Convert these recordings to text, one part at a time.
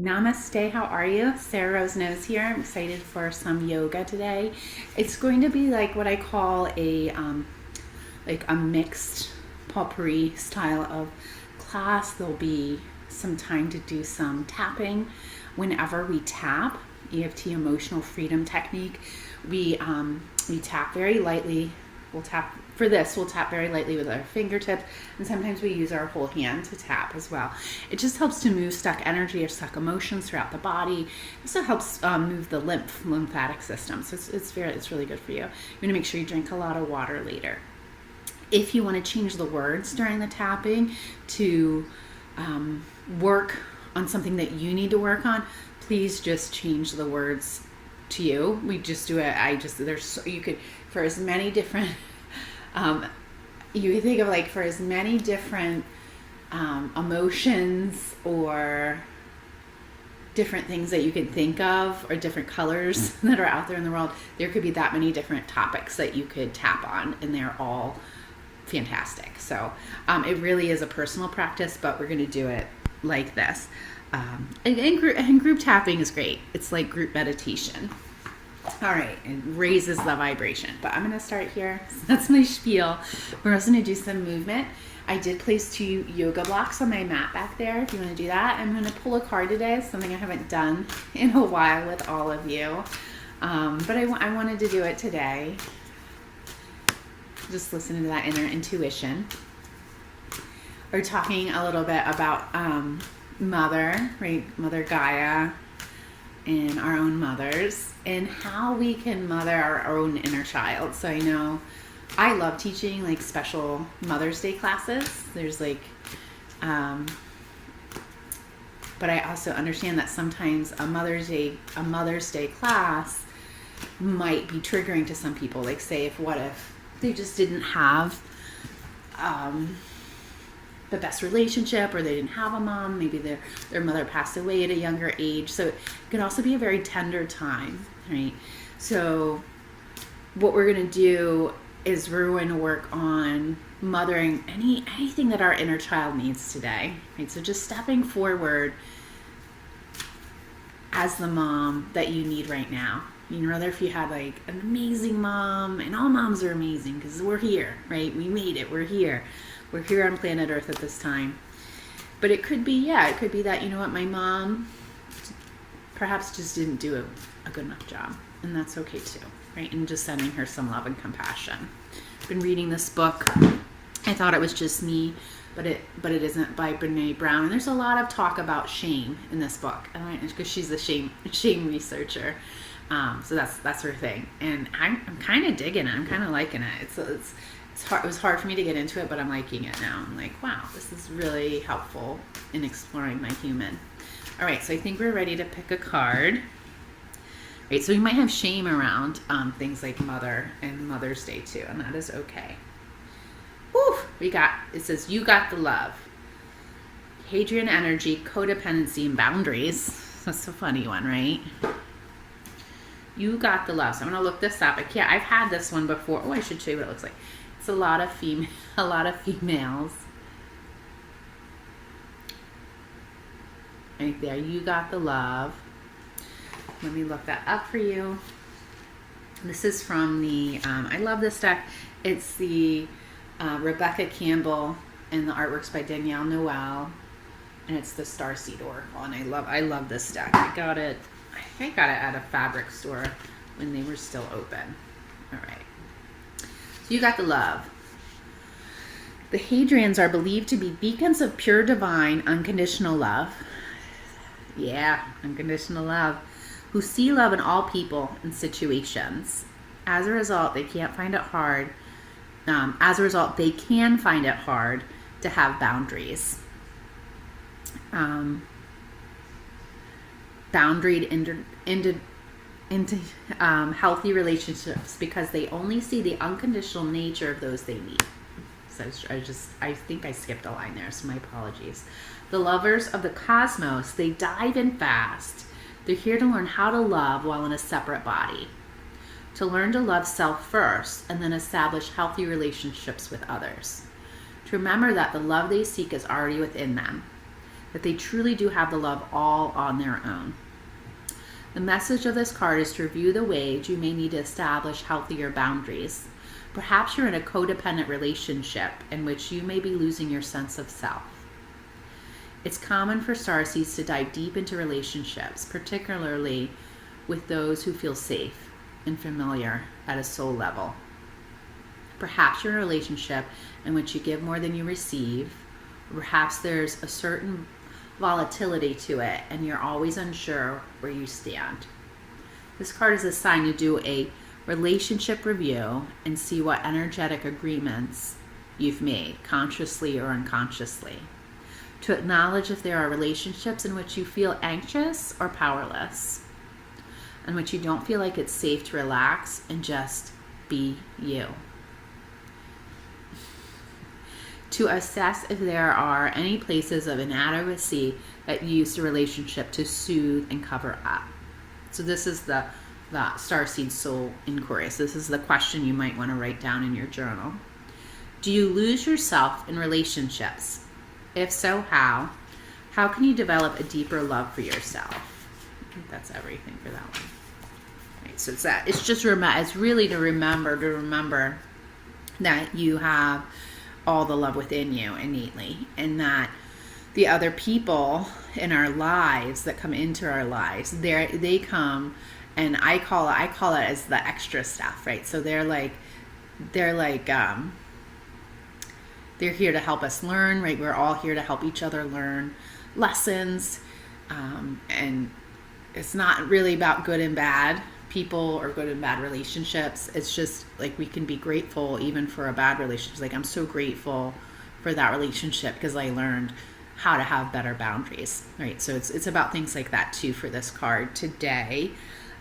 Namaste, how are you? Sarah Rose Nose here. I'm excited for some yoga today. It's going to be like what I call a mixed potpourri style of class. There'll be some time to do some tapping. Whenever we tap, EFT emotional freedom technique, we tap very lightly. We'll tap very lightly with our fingertips, and sometimes we use our whole hand to tap as well. It just helps to move stuck energy or stuck emotions throughout the body. It also helps move the lymphatic system, so it's really good for you. You want to make sure you drink a lot of water later. If you want to change the words during the tapping to work on something that you need to work on, please just change the words to you. We just do it. You could, for as many different you can think of like for as many different emotions or different things that you can think of, or different colors that are out there in the world. There could be that many different topics that you could tap on, and they're all fantastic. So it really is a personal practice, but we're going to do it like this. And group tapping is great. It's like group meditation. All right, it raises the vibration. But I'm going to start here. So that's my spiel. We're also going to do some movement. I did place 2 yoga blocks on my mat back there if you want to do that. I'm going to pull a card today, something I haven't done in a while with all of you. But I wanted to do it today. Just listening to that inner intuition. We're talking a little bit about Mother, right? Mother Gaia and our own mothers, and how we can mother our own inner child. So I know I love teaching like special Mother's Day classes. There's like, but I also understand that sometimes a Mother's Day class might be triggering to some people. Like, say, what if they just didn't have the best relationship, or they didn't have a mom, maybe their mother passed away at a younger age. So it can also be a very tender time, right? So what we're going to do is we're going to work on mothering anything that our inner child needs today, right? So just stepping forward as the mom that you need right now. You know, whether if you had like an amazing mom, and all moms are amazing because we're here, right? We made it. We're here. We're here on planet Earth at this time. But it could be that, you know what, my mom perhaps just didn't do a good enough job. And that's okay too, right? And just sending her some love and compassion. I've been reading this book. I thought it was just me, but it isn't, by Brene Brown. And there's a lot of talk about shame in this book, because she's a shame researcher. So that's her thing. And I'm kind of digging it. I'm kind of liking it. It's hard. It was hard for me to get into it, but I'm liking it now. I'm like, wow, this is really helpful in exploring my human. All right, so I think we're ready to pick a card. Right, so we might have shame around things like mother and Mother's Day too, and that is okay. Woo! It says, you got the love. Hadrian energy, codependency, and boundaries. That's a funny one, right? You got the love. So I'm going to look this up. I've had this one before. Oh, I should show you what it looks like. It's a lot of females. Right there, you got the love. Let me look that up for you. This is from the, I love this deck. It's the Rebecca Campbell, and the artwork's by Danielle Noel, and it's the Starseed Oracle. And I love this deck. I got it at a fabric store when they were still open. All right. So you got the love. The Hadrians are believed to be beacons of pure, divine, unconditional love. Yeah, unconditional love. Who see love in all people and situations. As a result, they can find it hard to have boundaries. Boundaried into healthy relationships, because they only see the unconditional nature of those they meet. So I think I skipped a line there, so my apologies. The lovers of the cosmos, they dive in fast. They're here to learn how to love while in a separate body. To learn to love self first, and then establish healthy relationships with others. To remember that the love they seek is already within them. that they truly do have the love all on their own. The message of this card is to review the ways you may need to establish healthier boundaries. Perhaps you're in a codependent relationship in which you may be losing your sense of self. It's common for starseeds to dive deep into relationships, particularly with those who feel safe and familiar at a soul level. Perhaps you're in a relationship in which you give more than you receive. Perhaps there's a certain volatility to it and you're always unsure where you stand. This card is a sign to do a relationship review and see what energetic agreements you've made, consciously or unconsciously. To acknowledge if there are relationships in which you feel anxious or powerless, in which you don't feel like it's safe to relax and just be you. To assess if there are any places of inadequacy that you use the relationship to soothe and cover up. So this is the Starseed Soul Inquiry. So this is the question you might want to write down in your journal. Do you lose yourself in relationships? If so, how? How can you develop a deeper love for yourself? I think that's everything for that one. Right, so it's that. It's just it's really to remember that you have all the love within you innately, and that the other people in our lives that come into our lives, they come, and I call it as the extra stuff, right? So they're here to help us learn, right? We're all here to help each other learn lessons, and it's not really about good and bad people or good and bad relationships. It's just like we can be grateful even for a bad relationship. Like, I'm so grateful for that relationship because I learned how to have better boundaries, right? So it's about things like that too for this card today.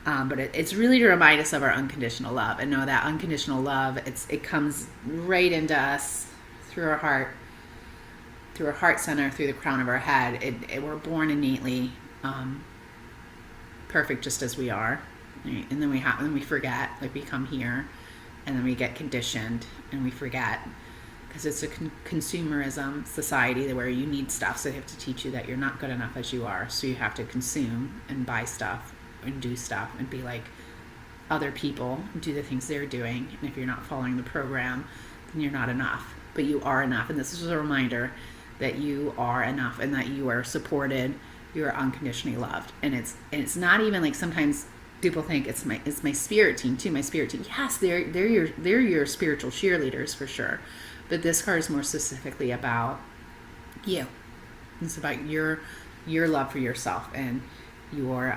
But it's really to remind us of our unconditional love, and know that unconditional love, it comes right into us through our heart center, through the crown of our head. We're born innately perfect just as we are, right? And then we forget, like we come here, and then we get conditioned, and we forget, because it's a consumerism society where you need stuff, so they have to teach you that you're not good enough as you are, so you have to consume and buy stuff and do stuff and be like other people, do the things they're doing, and if you're not following the program, then you're not enough. But you are enough, and this is a reminder that you are enough and that you are supported, you are unconditionally loved. And it's not even like, sometimes people think it's my spirit team too. My spirit team, yes, they're your spiritual cheerleaders for sure, but this card is more specifically about you. It's about your love for yourself and your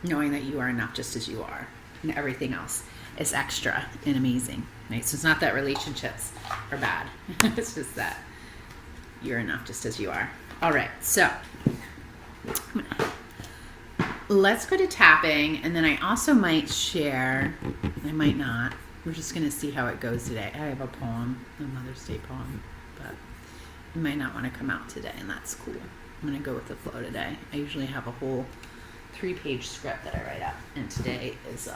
knowing that you are enough just as you are, and everything else is extra and amazing, right? So it's not that relationships are bad. It's just that you're enough just as you are. All right, so let's go to tapping, and then I also might share, I might not, we're just going to see how it goes today. I have a poem, a Mother's Day poem, but it might not want to come out today, and that's cool. I'm going to go with the flow today. I usually have a whole 3-page script that I write up, and today is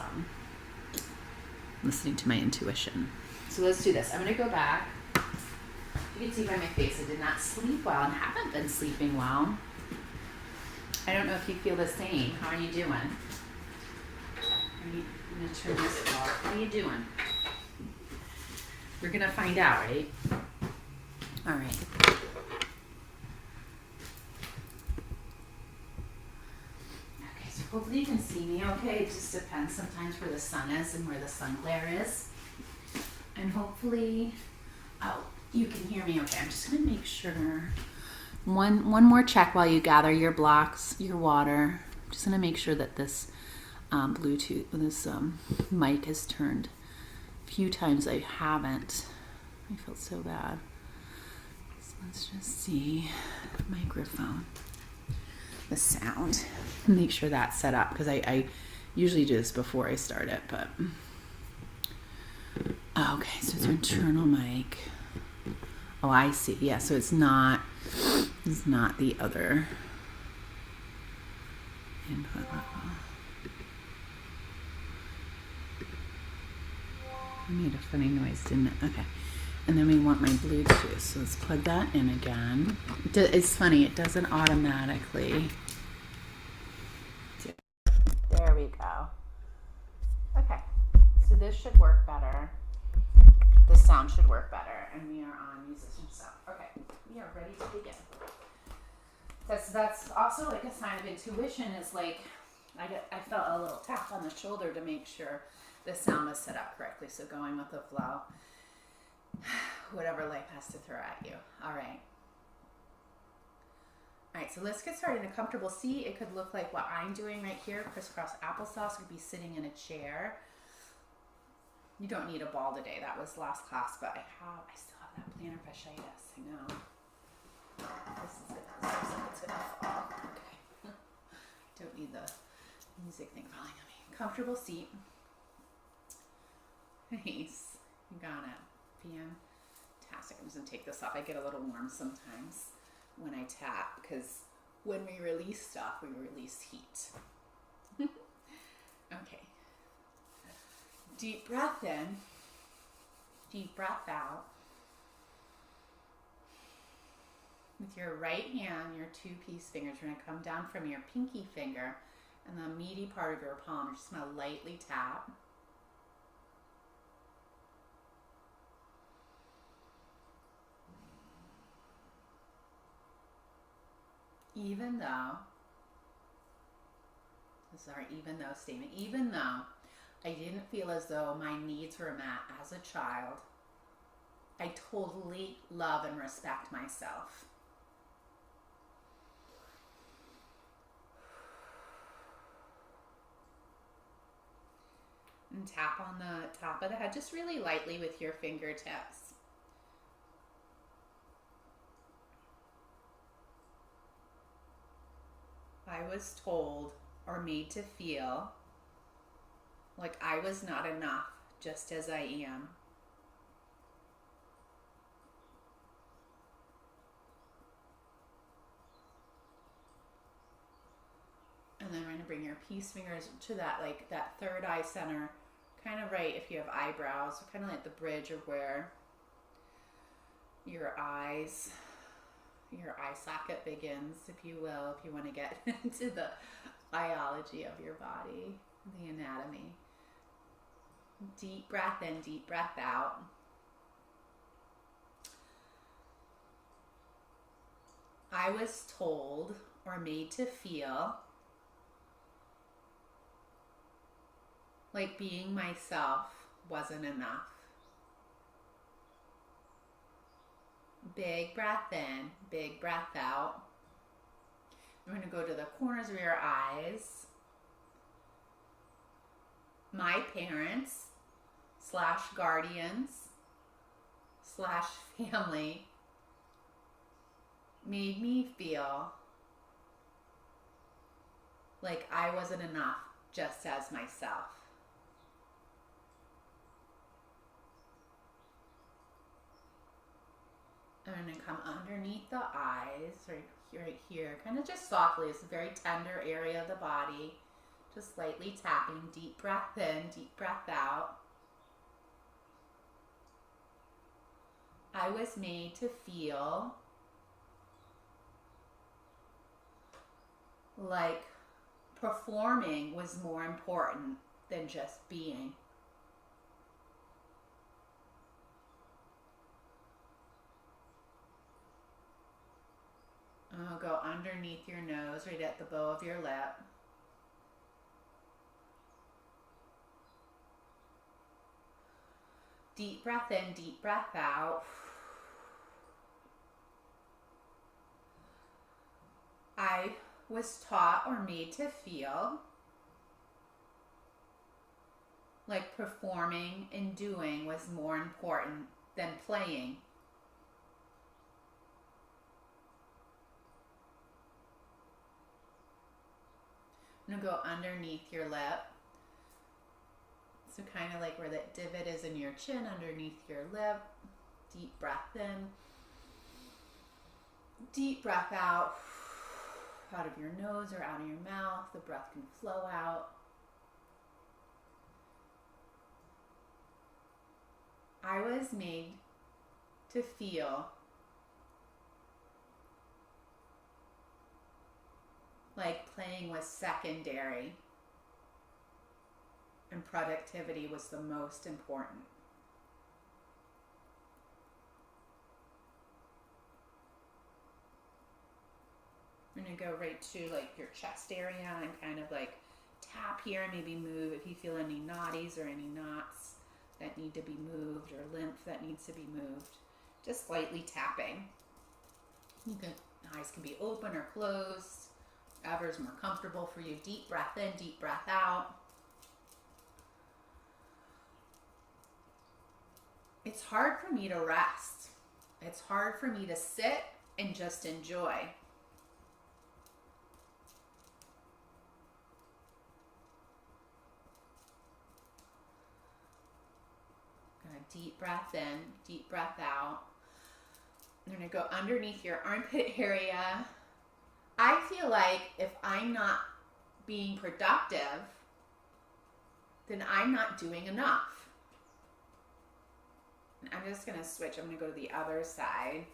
listening to my intuition. So let's do this. I'm going to go back. You can see by my face I did not sleep well and haven't been sleeping well. I don't know if you feel the same. How are you doing? I'm going to turn this off. How are you doing? We're going to find out, right? All right. Hopefully you can see me okay. It just depends sometimes where the sun is and where the sun glare is. And hopefully, you can hear me okay. I'm just going to make sure. One more check while you gather your blocks, your water. I'm just going to make sure that this Bluetooth, this mic is turned. A few times I haven't. I felt so bad. So let's just see. Microphone. The sound. Make sure that's set up, because I usually do this before I start it, but okay, so it's internal mic. Oh, I see. Yeah, so it's not the other input level. I made a funny noise, didn't it? Okay. And then we want my Bluetooth. So let's plug that in again. It's funny, it doesn't automatically. There we go. Okay, so this should work better. The sound should work better. And we are on musician stuff. Okay, we are ready to begin. That's also like a sign of intuition. Is like I felt a little tap on the shoulder to make sure the sound was set up correctly. So going with the flow, whatever life has to throw at you. All right. All right, so let's get started in a comfortable seat. It could look like what I'm doing right here, crisscross applesauce. Could be sitting in a chair. You don't need a ball today. That was last class, but I still have that plantar fasciitis. I know. This looks like it's gonna fall. Okay. Don't need the music thing falling on me. Comfortable seat. Nice. You got it. Fantastic. I'm just gonna take this off. I get a little warm sometimes when I tap because when we release stuff, we release heat. Okay. Deep breath in. Deep breath out. With your right hand, your two peace fingers, you're going to come down from your pinky finger and the meaty part of your palm. You're just going to lightly tap. Even though, this is our even though statement, even though I didn't feel as though my needs were met as a child, I totally love and respect myself. And tap on the top of the head just really lightly with your fingertips. I was told or made to feel like I was not enough just as I am. And then we're going to bring your peace fingers to that, like that third eye center, kind of right if you have eyebrows, kind of like the bridge of where your eye socket begins, if you will, if you want to get into the biology of your body, the anatomy. Deep breath in, deep breath out. I was told or made to feel like being myself wasn't enough. Big breath in, big breath out. I'm going to go to the corners of your eyes. My parents / guardians / family made me feel like I wasn't enough just as myself. I'm going to come underneath the eyes, right here, kind of just softly. It's a very tender area of the body. Just lightly tapping. Deep breath in, deep breath out. I was made to feel like performing was more important than just being. I'll go underneath your nose, right at the bow of your lip. Deep breath in, deep breath out. I was taught or made to feel like performing and doing was more important than playing. I'm going to go underneath your lip. So kind of like where that divot is in your chin, underneath your lip. Deep breath in. Deep breath out. Out of your nose or out of your mouth. The breath can flow out. I was made to feel like playing was secondary and productivity was the most important. I'm going to go right to like your chest area and kind of like tap here and maybe move if you feel any knotties or any knots that need to be moved or lymph that needs to be moved. Just slightly tapping. Eyes can be open or closed. Whatever is more comfortable for you. Deep breath in, deep breath out. It's hard for me to rest. It's hard for me to sit and just enjoy. Gonna deep breath in, deep breath out. I'm gonna go underneath your armpit area. I feel like if I'm not being productive, then I'm not doing enough. And I'm just gonna switch. I'm gonna go to the other side.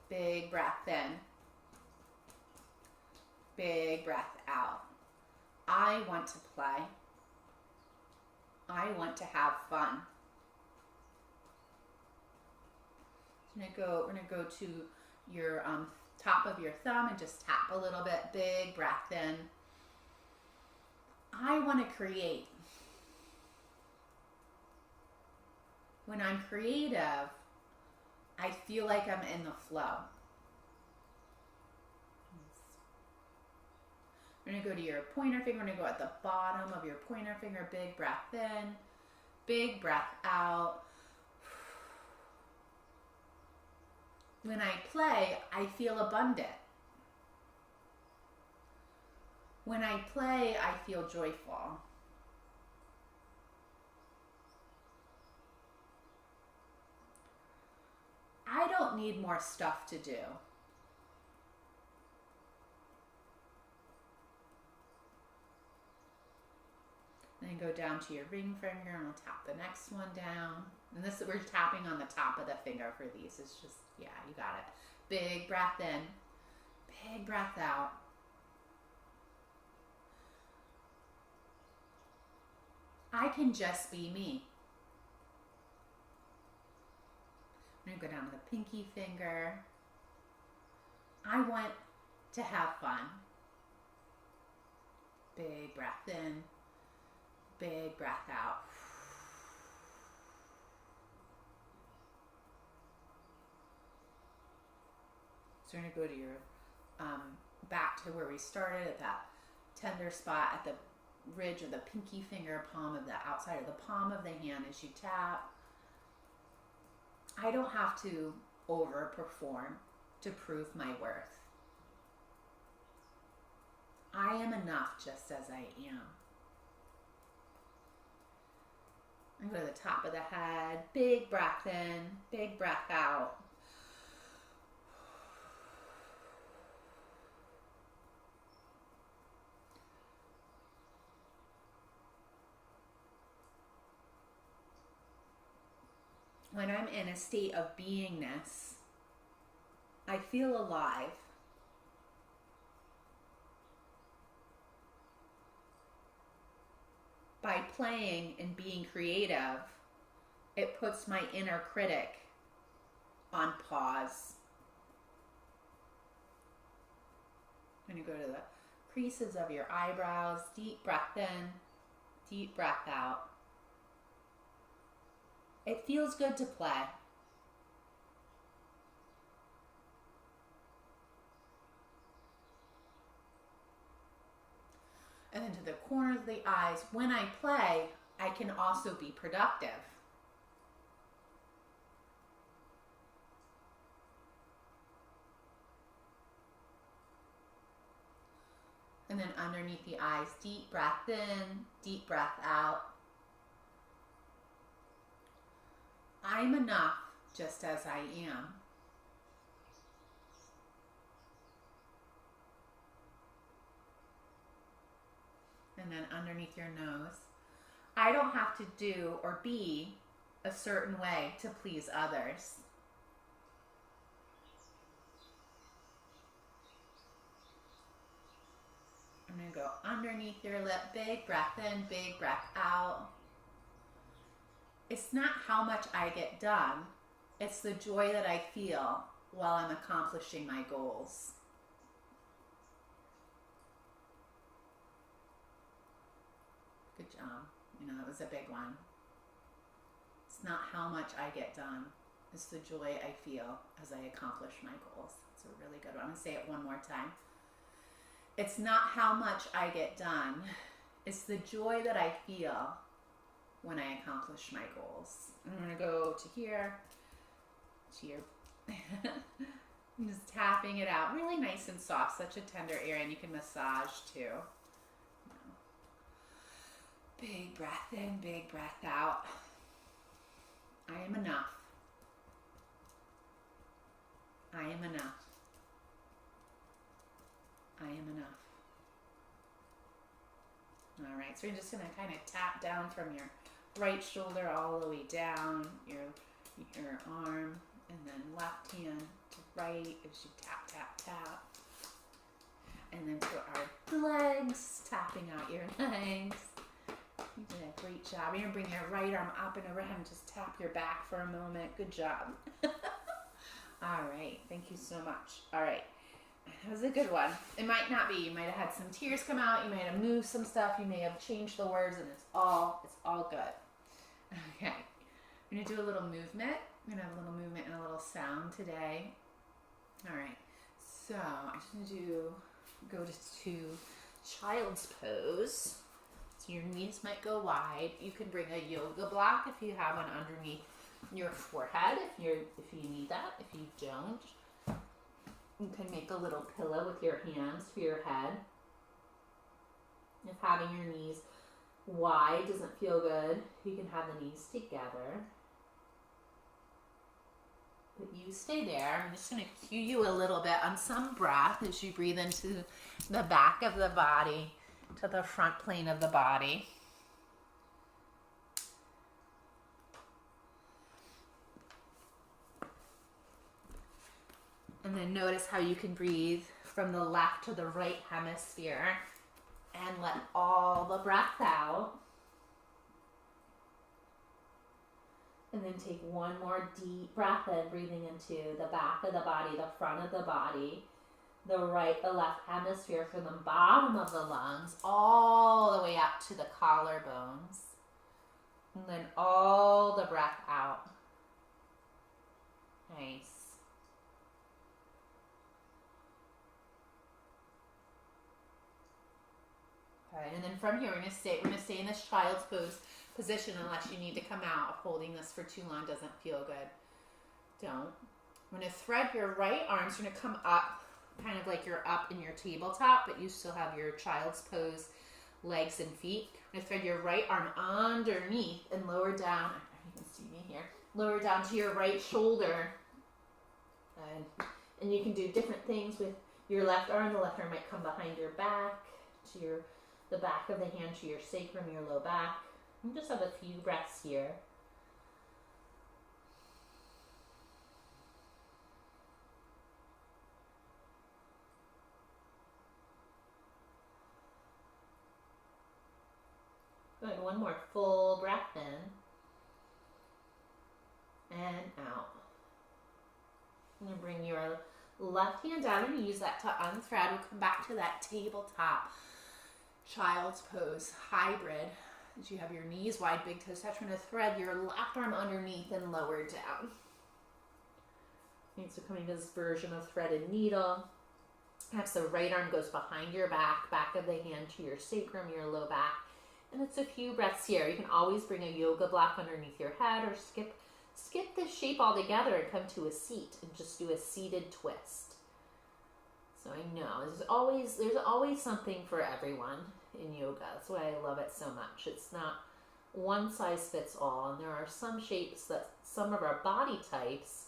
Big breath in. Big breath out. I want to play. I want to have fun. We're gonna go to your top of your thumb and just tap a little bit. Big breath in. I want to create. When I'm creative, I feel like I'm in the flow. We're gonna go to your pointer finger. We're gonna go at the bottom of your pointer finger. Big breath in. Big breath out. When I play, I feel abundant. When I play, I feel joyful. I don't need more stuff to do. Then go down to your ring finger and we'll tap the next one down. And this, we're tapping on the top of the finger for these. It's just, yeah, you got it. Big breath in, big breath out. I can just be me. I'm gonna go down to the pinky finger. I want to have fun. Big breath in, big breath out. So we're gonna go to your back to where we started at that tender spot at the ridge of the pinky finger, palm of the outside of the palm of the hand as you tap. I don't have to overperform to prove my worth. I am enough just as I am. I'm going to the top of the head, big breath in, big breath out. When I'm in a state of beingness, I feel alive. By playing and being creative, it puts my inner critic on pause. I'm going to go to the creases of your eyebrows. Deep breath in, deep breath out. It feels good to play. And then to the corner of the eyes. When I play, I can also be productive. And then underneath the eyes, deep breath in, deep breath out. I'm enough just as I am. And then underneath your nose, I don't have to do or be a certain way to please others. underneath your lip. Big breath in, big breath out. It's not how much I get done. It's the joy that I feel while I'm accomplishing my goals. Good job. That was a big one. It's not how much I get done. It's the joy I feel as I accomplish my goals. It's a really good one. I'm going to say it one more time. It's not how much I get done. It's the joy that I feel when I accomplish my goals. I'm going to go to here, to your... I'm just tapping it out. Really nice and soft. Such a tender area, and you can massage too. Big breath in, big breath out. I am enough. I am enough. I am enough. All right, so we're just going to kind of tap down from your right shoulder all the way down, your arm, and then left hand to right as you tap, tap, tap. And then to our legs, tapping out your legs. You did a great job. You're going to bring your right arm up and overhead and just tap your back for a moment. Good job. All right. Thank you so much. All right. That was a good one. It might not be. You might have had some tears come out. You might have moved some stuff. You may have changed the words, and it's all good. Okay. I'm going to do a little movement. We're going to have a little movement and a little sound today. All right. So I'm just going to go to child's pose. So your knees might go wide. You can bring a yoga block if you have one underneath your forehead if you need that. If you don't, you can make a little pillow with your hands for your head. If having your knees wide doesn't feel good, you can have the knees together. But you stay there. I'm just going to cue you a little bit on some breath as you breathe into the back of the body to the front plane of the body. And then notice how you can breathe from the left to the right hemisphere and let all the breath out. And then take one more deep breath in, breathing into the back of the body, the front of the body, the right, the left hemisphere from the bottom of the lungs all the way up to the collarbones. And then all the breath out. Nice. Okay, and then from here we're gonna stay in this child's pose position unless you need to come out. Holding this for too long doesn't feel good. Don't. I'm gonna thread your right arms. You're gonna come up, kind of like you're up in your tabletop, but you still have your child's pose legs and feet. I'm gonna thread your right arm underneath and lower down. You can see me here. Lower down to your right shoulder. And you can do different things with your left arm. The left arm might come behind your back to the back of the hand to your sacrum, your low back. And just have a few breaths here. Good. One more full breath in and out. I'm going to bring your left hand down and use that to unthread. We'll come back to that tabletop child's pose hybrid. As you have your knees wide, big toes touch, we're going to thread your left arm underneath and lower down. Okay, so coming to this version of threaded needle. Perhaps the right arm goes behind your back of the hand to your sacrum, your low back. And it's a few breaths here. You can always bring a yoga block underneath your head or skip this shape altogether and come to a seat and just do a seated twist. So I know there's always something for everyone in yoga. That's why I love it so much. It's not one size fits all, and there are some shapes that some of our body types,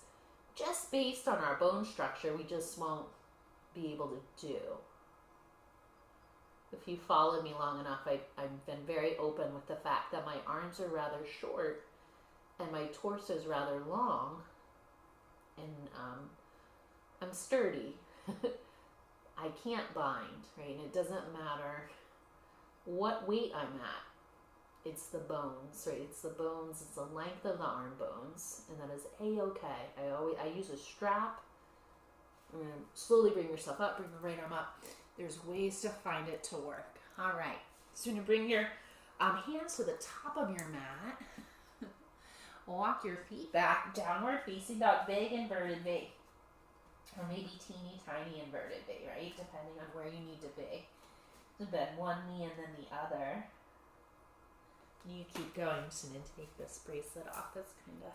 just based on our bone structure, we just won't be able to do. If you followed me long enough, I've been very open with the fact that my arms are rather short and my torso is rather long, and I'm sturdy. I can't bind, right? And it doesn't matter what weight I'm at. It's the bones, right? It's the bones, it's the length of the arm bones, and that is a-okay. I use a strap. Slowly bring yourself up, bring the right arm up. There's ways to find it to work. All right, so you're gonna bring your hands to the top of your mat. Walk your feet back, downward facing dog, big inverted V. Or maybe teeny tiny inverted V, right? Depending on where you need to be. So bend one knee and then the other. You keep going. I'm just going to take this bracelet off. That's kind of,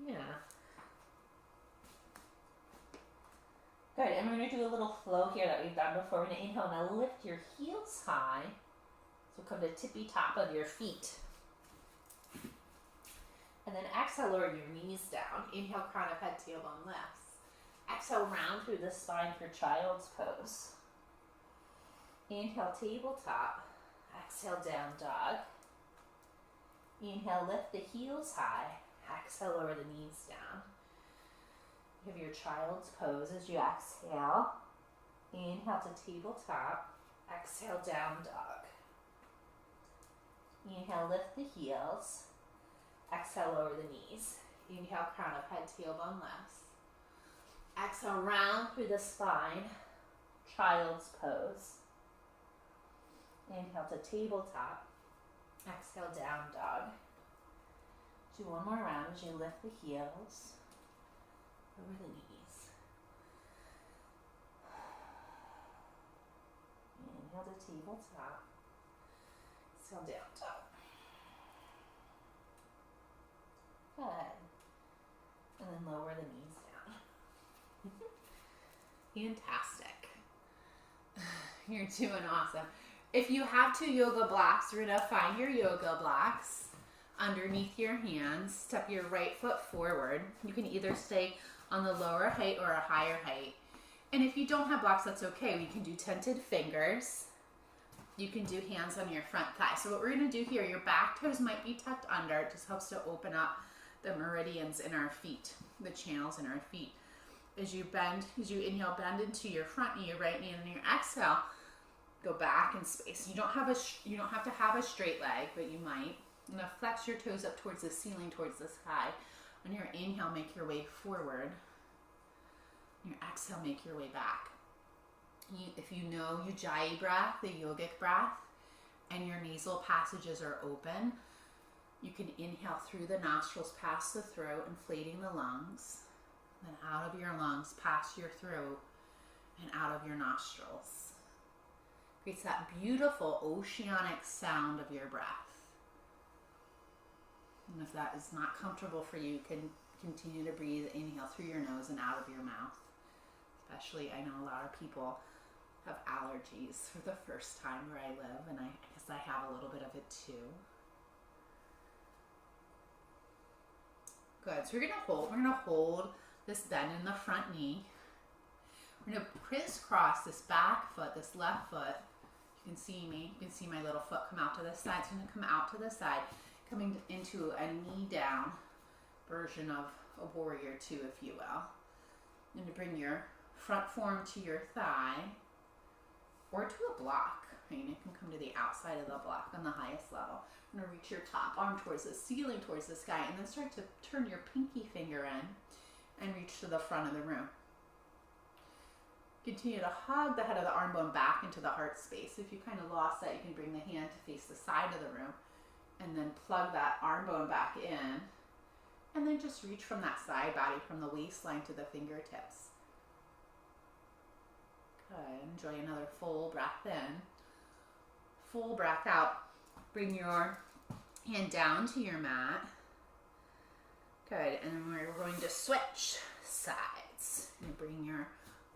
yeah. Good. And we're going to do a little flow here that we've done before. We're going to inhale. Now lift your heels high. So come to tippy top of your feet. And then exhale, lower your knees down. Inhale, crown of head, tailbone lifts. Exhale, round through the spine for child's pose. Inhale, tabletop. Exhale, down dog. Inhale, lift the heels high. Exhale, lower the knees down. You have your child's pose as you exhale. Inhale to tabletop. Exhale, down dog. Inhale, lift the heels. Exhale, lower the knees. Inhale, crown of head, tailbone lifts. Exhale, round through the spine. Child's pose. Inhale to tabletop. Exhale, down dog. Do one more round as you lift the heels. Over the knees. Inhale to tabletop. Exhale, down dog. Good. And then lower the knees down. Fantastic. You're doing awesome. If you have 2 yoga blocks, you're going to find your yoga blocks underneath your hands. Step your right foot forward. You can either stay on the lower height or a higher height. And if you don't have blocks, that's okay. We can do tented fingers. You can do hands on your front thigh. So what we're going to do here, your back toes might be tucked under. It just helps to open up the meridians in our feet, the channels in our feet. As you inhale, bend into your front knee, your right knee, and then your exhale, go back in space. You don't have to have a straight leg, but you might. You're gonna flex your toes up towards the ceiling, towards the sky. On your inhale, make your way forward. On your exhale, make your way back. If you know Ujjayi breath, the yogic breath, and your nasal passages are open, you can inhale through the nostrils, past the throat, inflating the lungs. Then out of your lungs, past your throat, and out of your nostrils. Creates that beautiful oceanic sound of your breath. And if that is not comfortable for you, you can continue to breathe, inhale through your nose and out of your mouth. Especially, I know a lot of people have allergies for the first time where I live, and I guess I have a little bit of it too. Good. So we're gonna hold this bend in the front knee. We're gonna crisscross this back foot, this left foot. You can see me. You can see my little foot come out to the side. It's gonna come out to the side, coming into a knee down version of a warrior two, if you will. And to bring your front form to your thigh or to a block. Right? It can come to the outside of the block on the highest level. You're going to reach your top arm towards the ceiling, towards the sky, and then start to turn your pinky finger in and reach to the front of the room. Continue to hug the head of the arm bone back into the heart space. If you kind of lost that, you can bring the hand to face the side of the room and then plug that arm bone back in. And then just reach from that side body, from the waistline to the fingertips. Good. Enjoy another full breath in. Full breath out. Bring your hand down to your mat. Good. And we're going to switch sides. And bring your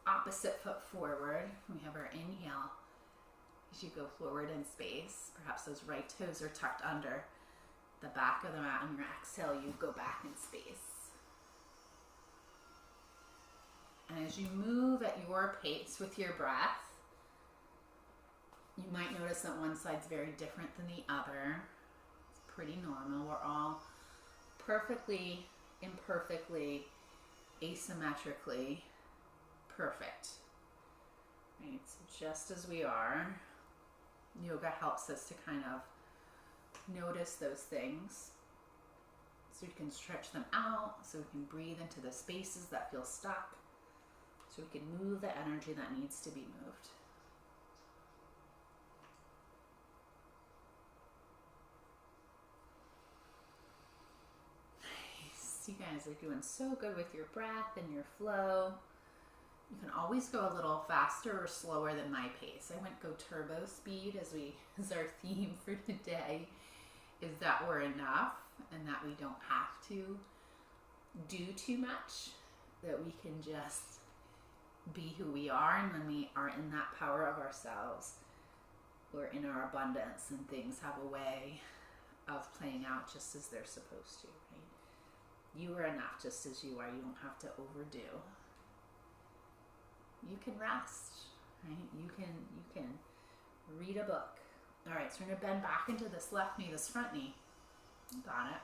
opposite foot forward. We have our inhale as you go forward in space. Perhaps those right toes are tucked under the back of the mat. On your exhale, you go back in space. And as you move at your pace with your breath, you might notice that one side's very different than the other. It's pretty normal. We're all perfectly, imperfectly, asymmetrically perfect. Right, so just as we are, yoga helps us to kind of notice those things so we can stretch them out, so we can breathe into the spaces that feel stuck, so we can move the energy that needs to be moved. Nice. You guys are doing so good with your breath and your flow. You can always go a little faster or slower than my pace. I went go turbo speed as our theme for today, is that we're enough and that we don't have to do too much, that we can just be who we are, and when we are in that power of ourselves, we're in our abundance and things have a way of playing out just as they're supposed to, right? You are enough just as you are. You don't have to overdo. You can rest, right? You can read a book. All right, so we're gonna bend back into this left knee, this front knee. Got it.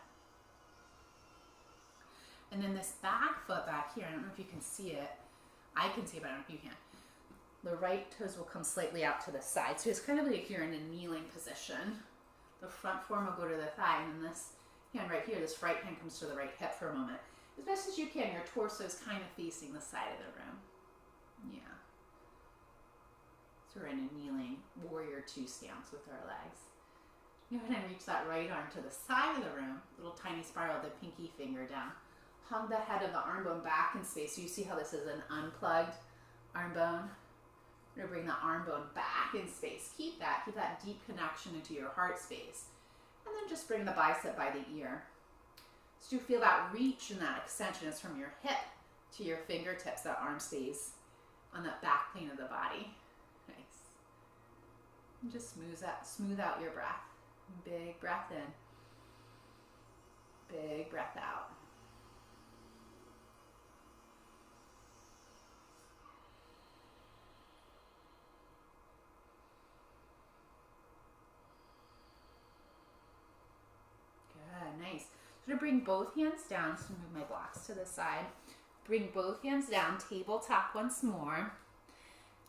And then this back foot back here, I don't know if you can see it. I can see it, but I don't know if you can. The right toes will come slightly out to the side. So it's kind of like you're in a kneeling position. The front form will go to the thigh, and then this hand right here, this right hand comes to the right hip for a moment. As best as you can, your torso is kind of facing the side of the room. Yeah. So we're in a kneeling warrior 2 stance with our legs. Go ahead and reach that right arm to the side of the room, little tiny spiral, the pinky finger down. Hug the head of the arm bone back in space. So you see how this is an unplugged arm bone? We're gonna bring the arm bone back in space. Keep that deep connection into your heart space. And then just bring the bicep by the ear. So you feel that reach and that extension is from your hip to your fingertips. That arm stays on that back plane of the body. Nice. And just smooth out your breath. Big breath in. Big breath out. Good, nice. I'm gonna bring both hands down, so move my blocks to the side. Bring both hands down, tabletop once more.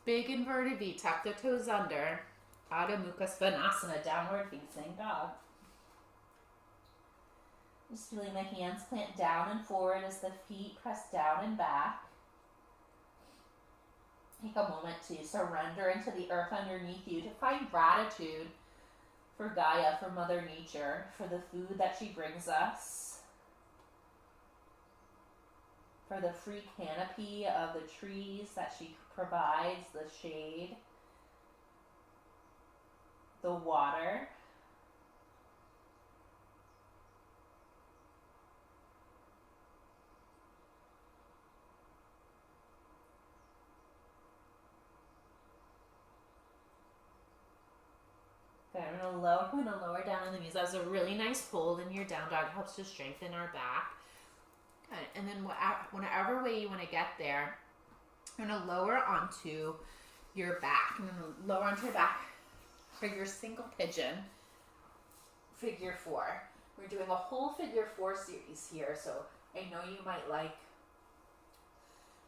Big inverted V, tuck the toes under. Adho Mukha Svanasana, downward facing dog. Just feeling the hands plant down and forward as the feet press down and back. Take a moment to surrender into the earth underneath you, to find gratitude for Gaia, for Mother Nature, for the food that she brings us, for the free canopy of the trees that she provides, the shade, the water. Okay, I'm going to lower down on the knees. That was a really nice hold in your down dog. It helps to strengthen our back. Okay, and then whatever way you want to get there, I'm going to lower onto your back. I'm going to lower onto your back for your single pigeon, figure 4. We're doing a whole figure 4 series here, so I know you might like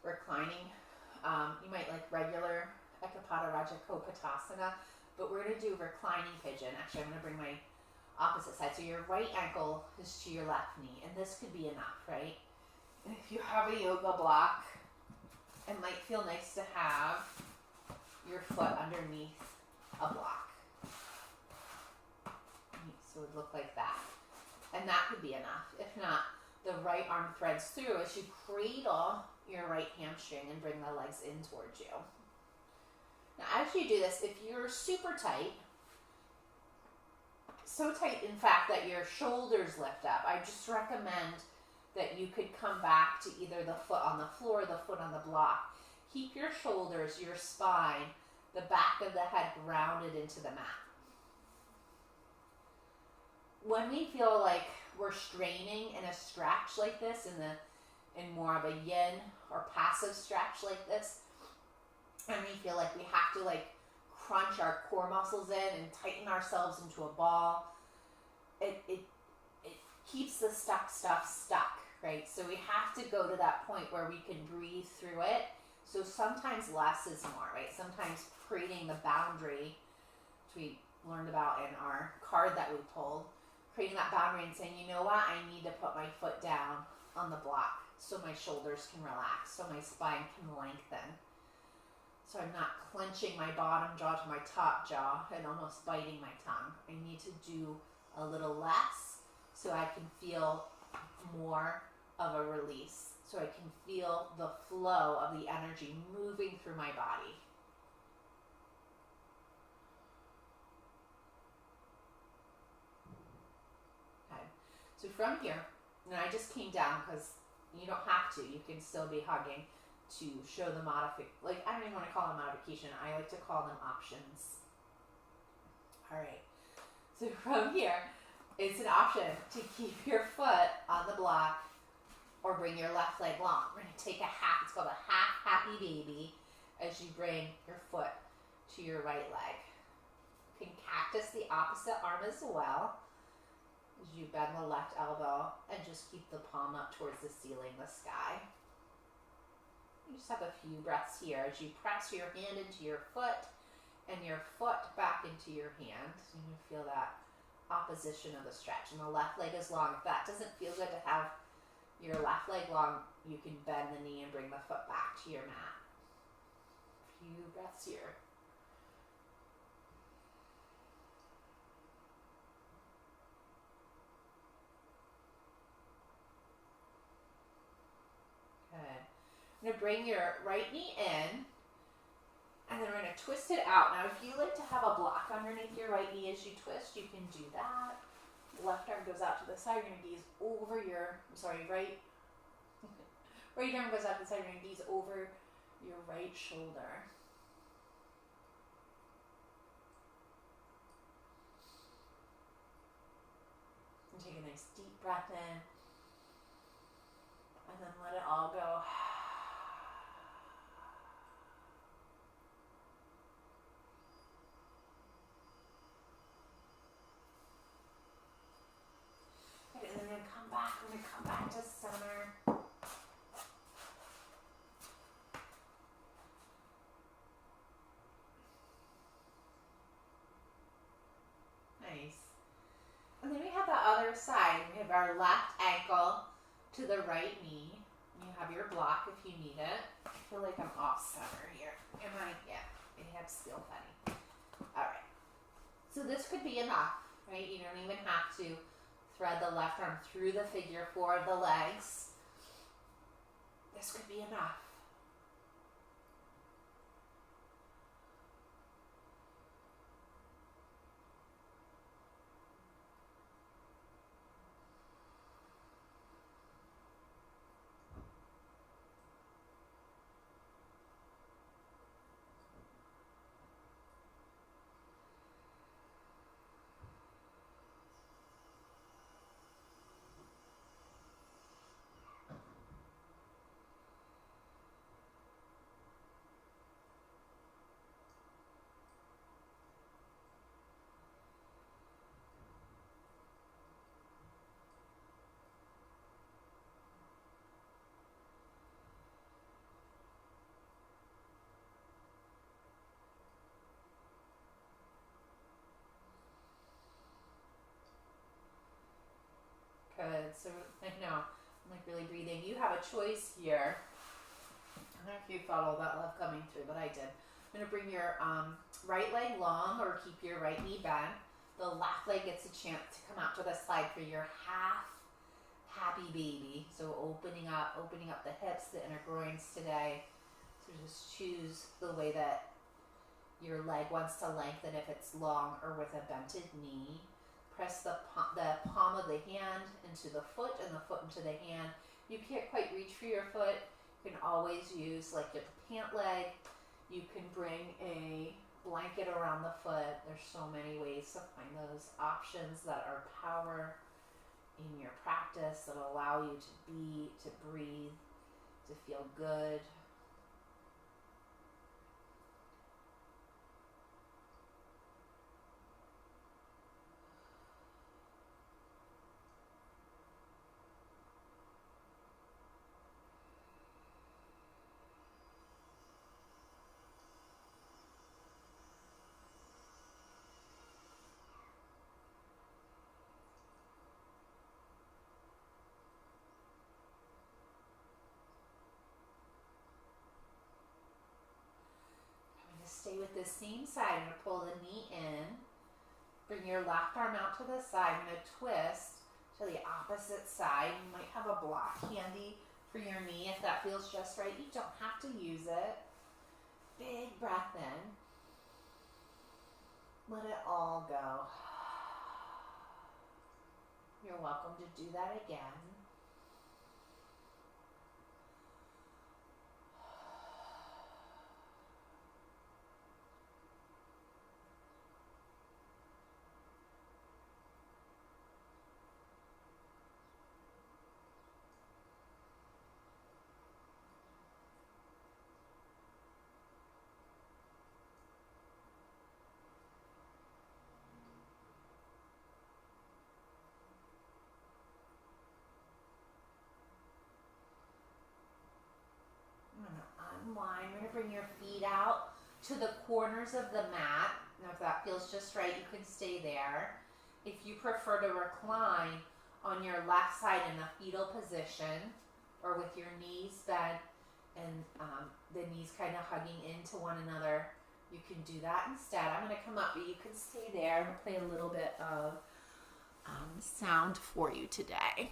reclining. You might like regular Ekapada Raja Kopatasana, but we're going to do reclining pigeon. Actually, I'm going to bring my opposite side. So your right ankle is to your left knee, and this could be enough, right? And if you have a yoga block, it might feel nice to have your foot underneath a block. So it would look like that. And that could be enough. If not, the right arm threads through as you cradle your right hamstring and bring the legs in towards you. Now, as you do this, if you're super tight, so tight, in fact, that your shoulders lift up, I just recommend that you could come back to either the foot on the floor or the foot on the block. Keep your shoulders, your spine, the back of the head grounded into the mat. When we feel like we're straining in a stretch like this, in more of a yin or passive stretch like this, and we feel like we have to like crunch our core muscles in and tighten ourselves into a ball, it keeps the stuck stuff stuck, right? So we have to go to that point where we can breathe through it So sometimes less is more, right? Sometimes creating the boundary, which we learned about in our card that we pulled, creating that boundary and saying, you know what, I need to put my foot down on the block so my shoulders can relax, so my spine can lengthen. So I'm not clenching my bottom jaw to my top jaw and almost biting my tongue. I need to do a little less so I can feel more of a release. So I can feel the flow of the energy moving through my body. Okay. So from here, and I just came down because you don't have to. You can still be hugging to show the modification. Like, I don't even want to call them modification. I like to call them options. All right. So from here, it's an option to keep your foot on the block or bring your left leg long. We're going to take a half. It's called a half happy baby as you bring your foot to your right leg. You can cactus the opposite arm as well as you bend the left elbow and just keep the palm up towards the ceiling, the sky. You just have a few breaths here as you press your hand into your foot and your foot back into your hand. So you feel that opposition of the stretch. And the left leg is long. If that doesn't feel good to have your left leg long, you can bend the knee and bring the foot back to your mat. A few breaths here. Good. I'm going to bring your right knee in, and then we're going to twist it out. Now, if you like to have a block underneath your right knee as you twist, you can do that. Left arm goes out to the side, you're going to gaze over your, right arm goes out to the side, you're going to gaze over your right shoulder. And take a nice deep breath in, and then let it all go. Okay, and then we're going to come back to center. Nice. And then we have the other side. We have our left ankle to the right knee. You have your block if you need it. I feel like I'm off center here. Am I? Yeah. It had still funny. All right. So this could be enough, right? You don't even have to thread the left arm through the figure four of the legs. This could be enough. Good. So I know I'm like really breathing. You have a choice here. I don't know if you felt all that love coming through, but I did. I'm going to bring your right leg long or keep your right knee bent. The left leg gets a chance to come out to the side for your half happy baby. So opening up the hips, the inner groins today. So just choose the way that your leg wants to lengthen if it's long or with a bented knee. Press the palm of the hand into the foot and the foot into the hand. You can't quite reach for your foot. You can always use like your pant leg. You can bring a blanket around the foot. There's so many ways to find those options that are power in your practice that allow you to be, to breathe, to feel good. this same side, I'm going to pull the knee in. Bring your left arm out to the side. I'm going to twist to the opposite side. You might have a block handy for your knee if that feels just right. You don't have to use it. Big breath in. Let it all go. You're welcome to do that again. I'm going to unwind. We're going to bring your feet out to the corners of the mat. Now, if that feels just right, you can stay there. If you prefer to recline on your left side in a fetal position or with your knees bent and the knees kind of hugging into one another, you can do that instead. I'm going to come up, but you can stay there. I'm going to play a little bit of sound for you today.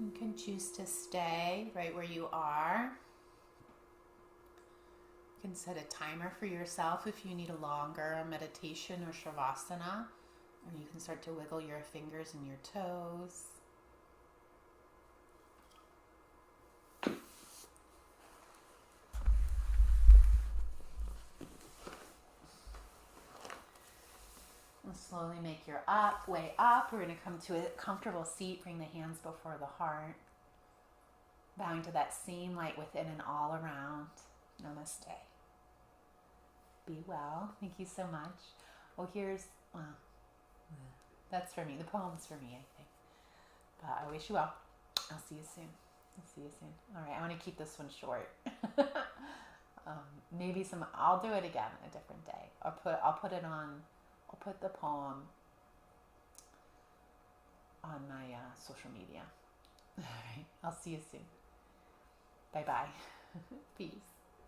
You can choose to stay right where you are. You can set a timer for yourself if you need a longer meditation or shavasana, or you can start to wiggle your fingers and your toes. And slowly make your way up. We're going to come to a comfortable seat. Bring the hands before the heart. Bowing to that same light within and all around. Namaste. Be well. Thank you so much. Well, that's for me. The poem's for me, I think. But I wish you well. I'll see you soon. All right, I want to keep this one short. I'll do it again a different day. I'll put the poem on my social media. All right, I'll see you soon. Bye-bye. Peace.